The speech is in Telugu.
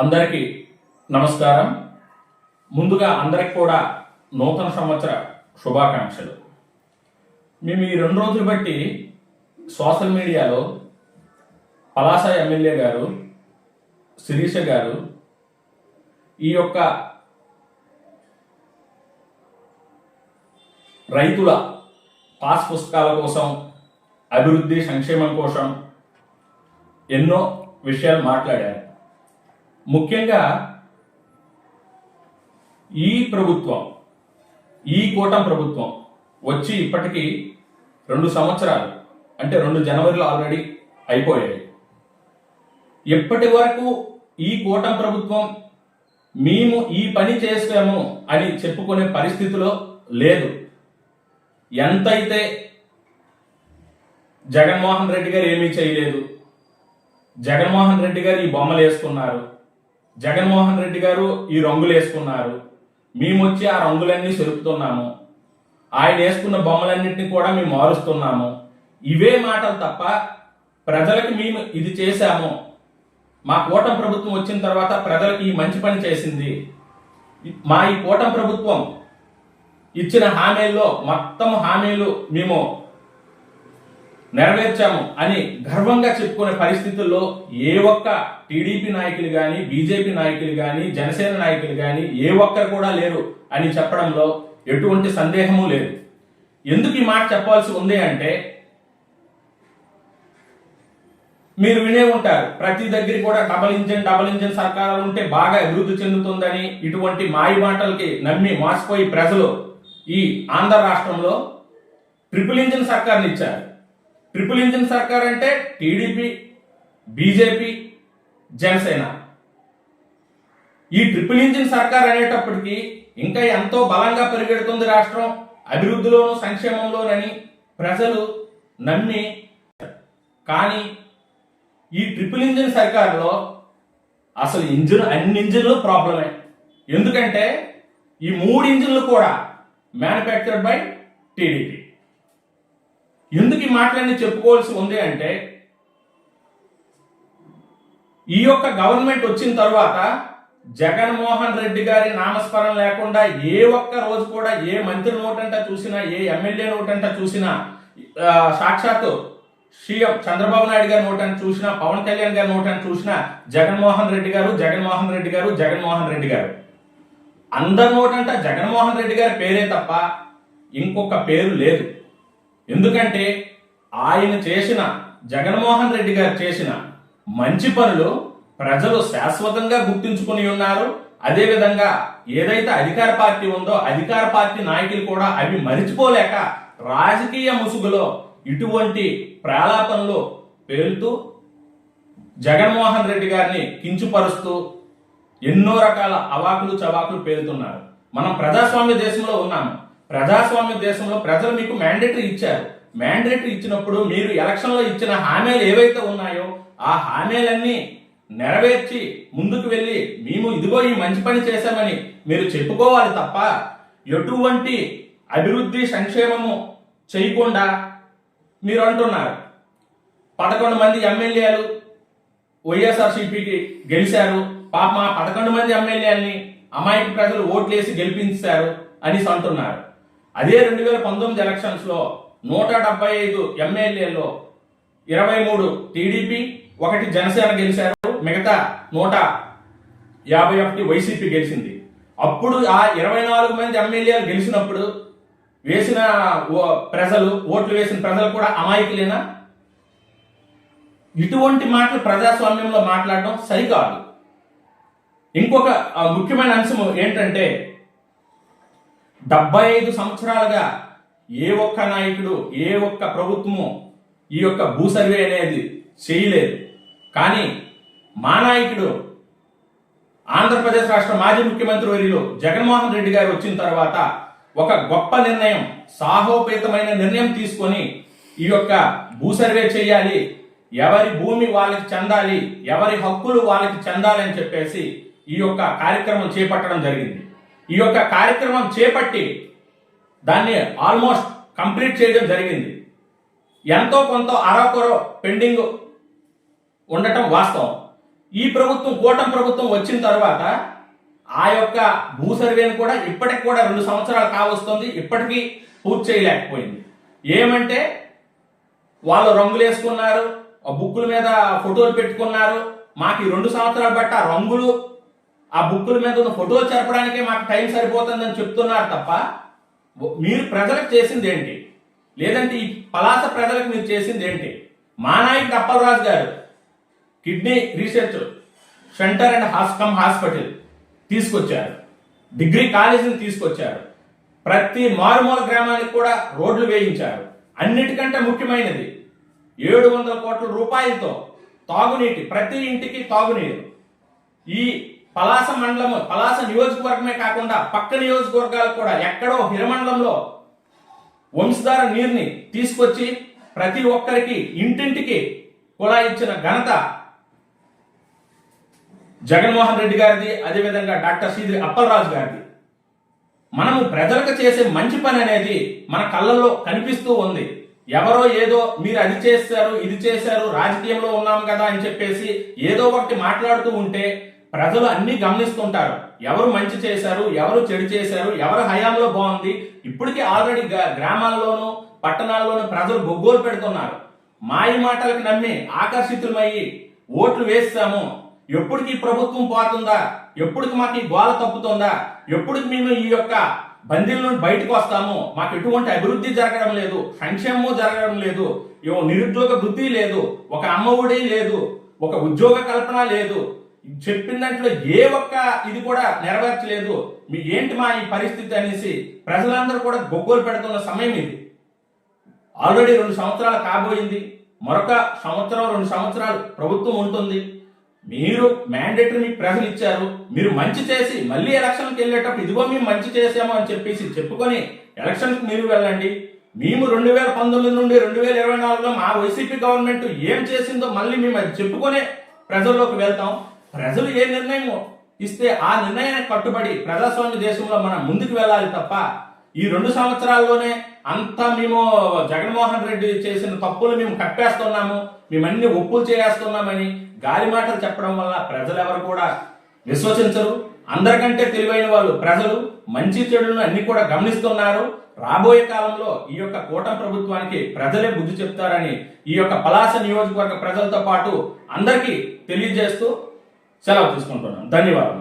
అందరికీ నమస్కారం. ముందుగా అందరికి కూడా నూతన సంవత్సర శుభాకాంక్షలు. మేము ఈ 2 రోజులు బట్టి సోషల్ మీడియాలో పలాస ఎమ్మెల్యే గారు శిరీష గారు ఈ యొక్క రైతుల పాస్ పుస్తకాల కోసం, అభివృద్ధి సంక్షేమం కోసం ఎన్నో విషయాలు మాట్లాడారు. ముఖ్యంగా ఈ కూటమి ప్రభుత్వం వచ్చి ఇప్పటికీ 2 సంవత్సరాలు, అంటే 2 జనవరిలో ఆల్రెడీ అయిపోయాయి. ఎప్పటి వరకు ఈ కూటమి ప్రభుత్వం మేము ఈ పని చేసాము అని చెప్పుకునే పరిస్థితిలో లేదు. ఎంతైతే జగన్మోహన్ రెడ్డి గారు ఏమీ చేయలేదు, జగన్మోహన్ రెడ్డి గారు ఈ బొమ్మలు వేసుకున్నారు, జగన్మోహన్ రెడ్డి గారు ఈ రంగులు వేసుకున్నారు, మేము వచ్చి ఆ రంగులన్నీ సెలుపుతున్నాము, ఆయన వేసుకున్న బొమ్మలన్నింటినీ కూడా మేము మారుస్తున్నాము, ఇవే మాటలు తప్ప ప్రజలకు మేము ఇది చేశాము, మా కూటమి ప్రభుత్వం వచ్చిన తర్వాత ప్రజలకు ఈ మంచి పని చేసింది, మా ఈ కూటమి ప్రభుత్వం ఇచ్చిన హామీల్లో మొత్తం హామీలు మేము నెరవేర్చాము అని గర్వంగా చెప్పుకునే పరిస్థితుల్లో ఏ ఒక్క టీడీపీ నాయకులు కానీ, బీజేపీ నాయకులు కానీ, జనసేన నాయకులు కానీ ఏ ఒక్కరు కూడా లేరు అని చెప్పడంలో ఎటువంటి సందేహము లేదు. ఎందుకు ఈ మాట చెప్పాల్సి ఉంది అంటే, మీరు వినే ఉంటారు ప్రతి దగ్గర కూడా డబల్ ఇంజన్ సర్కారు ఉంటే బాగా అభివృద్ధి చెందుతుందని. ఇటువంటి మాయ మాటలకి నమ్మి మోసపోయి ప్రజలు ఈ ఆంధ్ర రాష్ట్రంలో ట్రిపుల్ ఇంజిన్ సర్కార్ని ఇచ్చారు. ట్రిపుల్ ఇంజిన్ సర్కార్ అంటే టీడీపీ, బీజేపీ, జనసేన. ఈ ట్రిపుల్ ఇంజిన్ సర్కార్ అనేటప్పటికీ ఇంకా ఎంతో బలంగా పరిగెడుతుంది రాష్ట్రం అభివృద్ధిలోను సంక్షేమంలోనని ప్రజలు నమ్మి. కానీ ఈ ట్రిపుల్ ఇంజిన్ సర్కార్లో అసలు అన్ని ఇంజిన్లు ప్రాబ్లమే. ఎందుకంటే ఈ 3 ఇంజిన్లు కూడా మ్యానుఫ్యాక్చర్డ్ బై టీడీపీ. ఎందుకు ఈ మాటలన్నీ చెప్పుకోవాల్సి ఉంది అంటే, ఈ యొక్క గవర్నమెంట్ వచ్చిన తర్వాత జగన్మోహన్ రెడ్డి గారి నామస్మరణ లేకుండా ఏ ఒక్క రోజు కూడా ఏ మంత్రి నోటంట చూసినా, ఏ ఎమ్మెల్యే నోటంట చూసినా, సాక్షాత్తు సీఎం చంద్రబాబు నాయుడు గారి నోటంట చూసినా, పవన్ కళ్యాణ్ గారి నోటంట చూసినా జగన్మోహన్ రెడ్డి గారు, జగన్మోహన్ రెడ్డి గారు, జగన్మోహన్ రెడ్డి గారు. అందరి నోటంట జగన్మోహన్ రెడ్డి గారి పేరే తప్ప ఇంకొక పేరు లేదు. ఎందుకంటే ఆయన చేసిన, జగన్మోహన్ రెడ్డి గారు చేసిన మంచి పనులు ప్రజలు శాశ్వతంగా గుర్తించుకుని ఉన్నారు. అదేవిధంగా ఏదైతే అధికార పార్టీ ఉందో అధికార పార్టీ నాయకులు కూడా అవి మరిచిపోలేక రాజకీయ ముసుగులో ఇటువంటి ప్రాలాపనలు పేలుతూ జగన్మోహన్ రెడ్డి గారిని కించుపరుస్తూ ఎన్నో రకాల అవాకులు చవాకులు పేలుతున్నారు. మనం ప్రజాస్వామ్య దేశంలో ఉన్నాము. ప్రజాస్వామ్య దేశంలో ప్రజలు మీకు మ్యాండేటరీ ఇచ్చారు. మ్యాండేటరీ ఇచ్చినప్పుడు మీరు ఎలక్షన్లో ఇచ్చిన హామీలు ఏవైతే ఉన్నాయో ఆ హామీలన్నీ నెరవేర్చి ముందుకు వెళ్ళి మేము ఇదిగో ఈ మంచి పని చేశామని మీరు చెప్పుకోవాలి తప్ప ఎటువంటి అభివృద్ధి సంక్షేమము చేయకుండా మీరు అంటున్నారు 11 మంది ఎమ్మెల్యేలు వైఎస్ఆర్సీపీకి గెలిచారు, పాప 11 మంది ఎమ్మెల్యేలని అమాయక ప్రజలు ఓట్లేసి గెలిపించారు అని అంటున్నారు. అదే 2019 ఎలక్షన్స్ లో 175 ఎమ్మెల్యేల్లో 23 టీడీపీ, 1 జనసేన గెలిచారు, మిగతా 151 వైసీపీ గెలిచింది. అప్పుడు ఆ 24 మంది ఎమ్మెల్యేలు గెలిచినప్పుడు వేసిన ఓట్లు వేసిన ప్రజలు కూడా అమాయకులేనా? ఇటువంటి మాటలు ప్రజాస్వామ్యంలో మాట్లాడడం సరికాదు. ఇంకొక ముఖ్యమైన అంశం ఏంటంటే, 75 సంవత్సరాలుగా ఏ ఒక్క నాయకుడు, ఏ ఒక్క ప్రభుత్వము ఈ యొక్క భూ సర్వే అనేది చేయలేదు. కానీ మా నాయకుడు ఆంధ్రప్రదేశ్ రాష్ట్ర మాజీ ముఖ్యమంత్రి వర్యులు జగన్మోహన్ రెడ్డి గారు వచ్చిన తర్వాత ఒక గొప్ప నిర్ణయం, సాహోపేతమైన నిర్ణయం తీసుకొని ఈ యొక్క భూ సర్వే చేయాలి, ఎవరి భూమి వాళ్ళకి చెందాలి, ఎవరి హక్కులు వాళ్ళకి చెందాలి అని చెప్పేసి ఈ యొక్క కార్యక్రమం చేపట్టడం జరిగింది. ఈ యొక్క కార్యక్రమం చేపట్టి దాన్ని ఆల్మోస్ట్ కంప్లీట్ చేయడం జరిగింది. ఎంతో కొంత అరకొర పెండింగ్ ఉండటం వాస్తవం. ఈ ప్రభుత్వం కూటమి ప్రభుత్వం వచ్చిన తర్వాత ఆ యొక్క భూ సర్వేను కూడా ఇప్పటికి కూడా 2 సంవత్సరాలు కావస్తుంది, ఇప్పటికీ పూర్తి చేయలేకపోయింది. ఏమంటే వాళ్ళు రంగులు వేసుకున్నారు, ఆ బుక్కుల మీద ఫోటోలు పెట్టుకున్నారు. మాకు ఈ 2 సంవత్సరాలు బట్టి ఆ రంగులు ఆ బుక్కుల మీద ఉన్న ఫోటోలు జరపడానికే మాకు టైం సరిపోతుందని చెప్తున్నారు తప్ప మీరు ప్రజలకు చేసింది ఏంటి? లేదంటే ఈ పలాస ప్రజలకు మీరు చేసింది ఏంటి? మా నాయకుడు అప్పలరాజు గారు kidney research centre and hospital తీసుకొచ్చారు, డిగ్రీ కాలేజీని తీసుకొచ్చారు, ప్రతి మారుమూల గ్రామానికి కూడా రోడ్లు వేయించారు. అన్నిటికంటే ముఖ్యమైనది 700 కోట్ల రూపాయలతో తాగునీటి, ప్రతి ఇంటికి తాగునీరు. ఈ పలాస మండలం, పలాస నియోజకవర్గమే కాకుండా పక్క నియోజకవర్గాలు కూడా ఎక్కడో హిరమండలంలో వంశధార నీరుని తీసుకొచ్చి ప్రతి ఒక్కరికి ఇంటింటికి కుళాయి ఇచ్చిన ఘనత జగన్మోహన్ రెడ్డి గారిది, అదేవిధంగా డాక్టర్ శ్రీ అప్పలరాజు గారిది. మనము ప్రజలకు చేసే మంచి పని అనేది మన కళ్ళల్లో కనిపిస్తూ ఉంది. ఎవరో ఏదో మీరు అది చేశారు, ఇది చేశారు, రాజకీయంలో ఉన్నాం కదా అని చెప్పేసి ఏదో ఒకటి మాట్లాడుతూ ఉంటే ప్రజలు అన్ని గమనిస్తుంటారు. ఎవరు మంచి చేశారు, ఎవరు చెడు చేశారు, ఎవరు హయాంలో బాగుంది. ఇప్పటికీ ఆల్రెడీ గ్రామాల్లోనూ పట్టణాల్లోనూ ప్రజలు గొగ్గోలు పెడుతున్నారు. మాయ మాటలకు నమ్మి ఆకర్షితులమయ్యి ఓట్లు వేస్తాము. ఎప్పటికి ప్రభుత్వం పోతుందా, ఎప్పటికి మాకు ఈ గోల తప్పుతుందా, ఎప్పటికి మేము ఈ యొక్క బందీల నుండి బయటకు వస్తాము, మాకు ఎటువంటి అభివృద్ధి జరగడం లేదు, సంక్షేమము జరగడం లేదు, నిరుద్యోగ వృద్ధి లేదు, ఒక అమ్మఒడి లేదు, ఒక ఉద్యోగ కల్పన లేదు, చెప్పిన దాంట్లో ఏ ఒక్క ఇది కూడా నెరవేర్చలేదు, మీ ఏంటి మా ఈ పరిస్థితి అనేసి ప్రజలందరూ కూడా గొగ్గోలు పెడుతున్న సమయం ఇది. ఆల్రెడీ 2 సంవత్సరాలు కాబోయింది, మరొక సంవత్సరం 2 సంవత్సరాలు ప్రభుత్వం ఉంటుంది. మీరు మ్యాండేటరీ మీకు ప్రజలు ఇచ్చారు, మీరు మంచి చేసి మళ్ళీ ఎలక్షన్కి వెళ్ళేటప్పుడు ఇదిగో మేము మంచి చేసాము అని చెప్పేసి చెప్పుకొని ఎలక్షన్కి మీరు వెళ్ళండి. మేము 2019 నుండి 2024లో మా వైసీపీ గవర్నమెంట్ ఏం చేసిందో మళ్ళీ మేము అది చెప్పుకొని ప్రజల్లోకి వెళ్తాం. ప్రజలు ఏ నిర్ణయం ఇస్తే ఆ నిర్ణయానికి కట్టుబడి ప్రజాస్వామ్య దేశంలో మనం ముందుకు వెళ్ళాలి తప్ప ఈ 2 సంవత్సరాల్లోనే అంతా మేము జగన్మోహన్ రెడ్డి చేసిన తప్పులు మేము కప్పేస్తున్నాము, మేమన్ని ఒప్పులు చేస్తున్నామని గాలి మాటలు చెప్పడం వల్ల ప్రజలు ఎవరు కూడా విశ్వసించరు. అందరికంటే తెలివైన వాళ్ళు ప్రజలు మంచి చెడులను అన్ని కూడా గమనిస్తున్నారు. రాబోయే కాలంలో ఈ యొక్క కూటమి ప్రభుత్వానికి ప్రజలే బుద్ధి చెప్తారని ఈ యొక్క పలాస నియోజకవర్గ ప్రజలతో పాటు అందరికీ తెలియజేస్తూ సెలవు తీసుకుంటున్నాను. ధన్యవాదాలు.